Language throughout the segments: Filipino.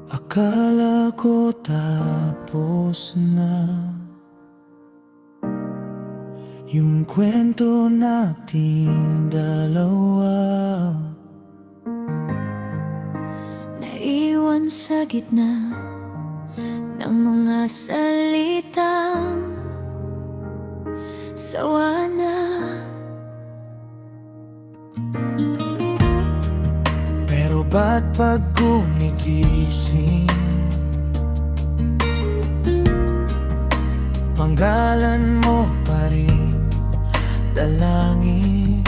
Akala ko tapos na yung kwento nating dalawa. Naiwan sa gitna ng mga salitang sawa na. Pero ba't pag gumigising, panggalan mo pa rin dalangin?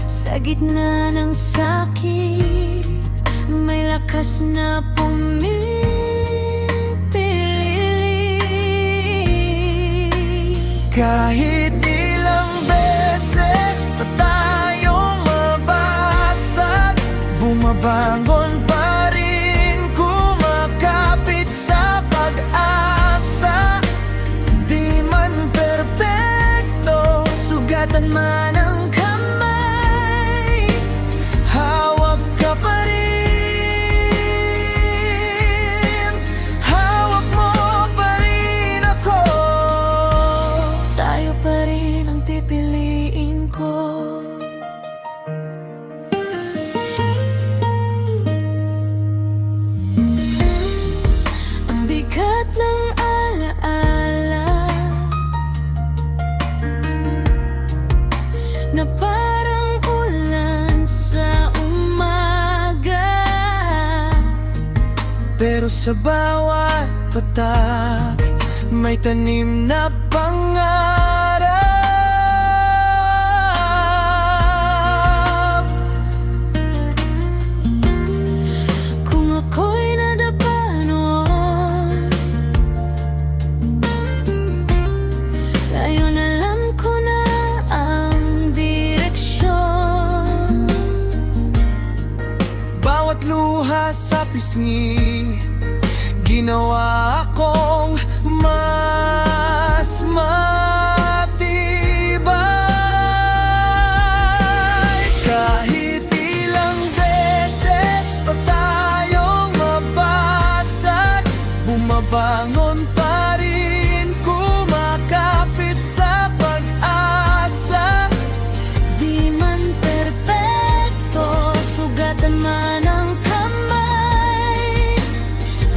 Sa gitna ng sakit, may lakas na pumipili. Kahit ilang beses pa tayong mabasag, bumabangon pa rin, kumakapit sa pag-asa. Di man perpekto, sugatan man ang kamay, hawak ka pa rin. Hawak mo pa rin ako. Tayo pa rin ang pipiliin ko. Ang bigat ng alaala na parang ulan sa umaga. Pero sa bawat patak, may tanim na pangarap. Kung ako'y nadapa noon, ngayon alam ko na ang direksyon. Bawat luha sa pisngi, ginawa akong mas matibay. Kahit ilang beses pa tayong mabasag, bumabangon pa rin, kumakapit sa pag-asa. Di man perpekto, sugatan man ang kamay,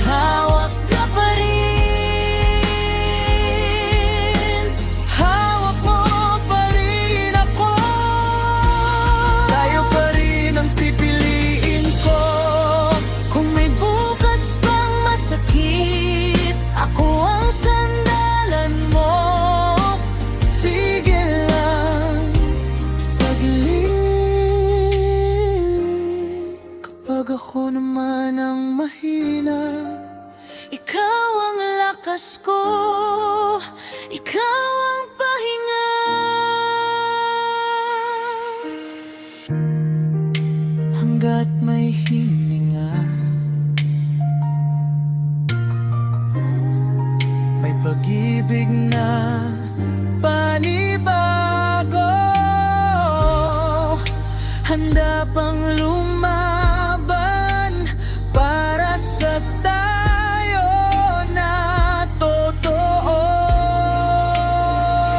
hawak ka pa rin. Hawak mo pa rin ako. Tayo pa rin ang pipiliin ko. Kung may bukas pang masakit, ako ang sandalan mo. Sige lang, saglit. Kapag ako naman ang mahina, Ikaw ang lakas ko, ikaw ang pahinga. hanggat may hininga, may pag-ibig na panibago. Handa pang lumaban para sa tayo na totoo.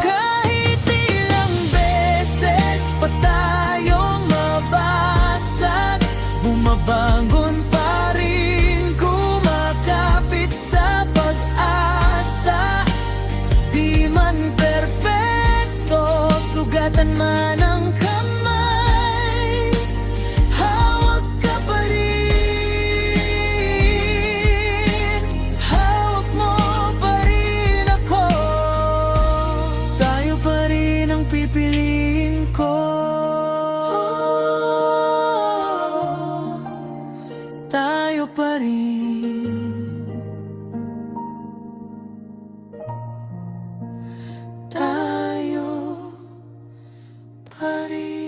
Kahit ilang beses pa tayong mabasag, bumabangon pa rin, kumakapit sa pag-asa. Di man perpekto, sugatan man ang kamay, hawak ka pa rin. Hawak mo pa rin ako. Tayo pa rin ang pipiliin ko. Tayo pa rin. Tayo pa rin.